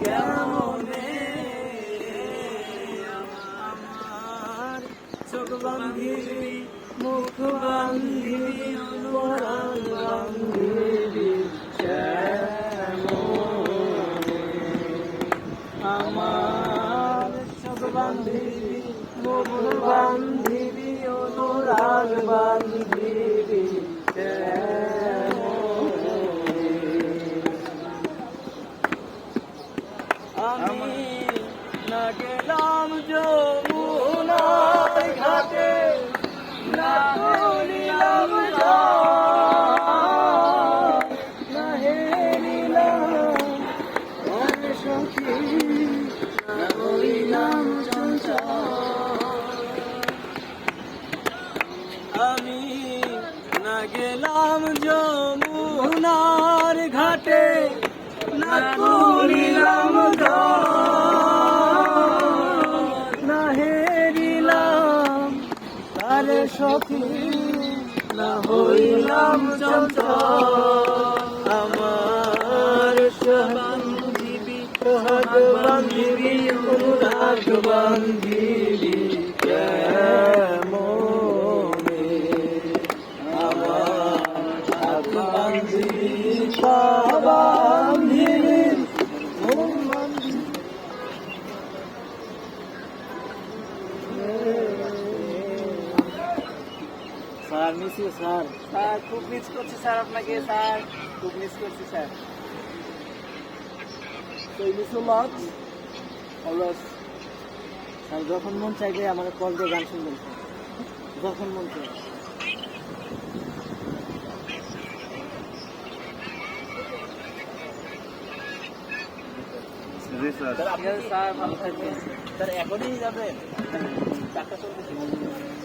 কেমনে আমার চোখ বান্ধিবি মুখ বান্ধিবি পরাণ বান্ধিবি কেমনে আমার চোখ বান্ধিবি মুখ বান্ধিবি অনুরাগ বান্ধিবি আমি না গেলাম যমুনার ঘাটে না হইলাম না হেরিলাম সখী না হইলাম আমি না গেলাম যমুনার ঘাটে না করিলাম না হেরিলাম তারে সখী না হইলাম আমার বান্ধিবি সোহাগ বান্ধিবি অনুরাগ বান্ধিবি কেমনে আমার বান্ধিবি sir miss you sir sir খুব মিস করছি স্যার আপনাকে স্যার খুব মিস করছি স্যার তো miss you much always sir যখন মন চাইবে আমাকে কল দিয়ে গান শুনবেন স্যার যখন মন চাই স্যার ভালো থাকবেন স্যার এখনই যাবেন টাকা চলতেছে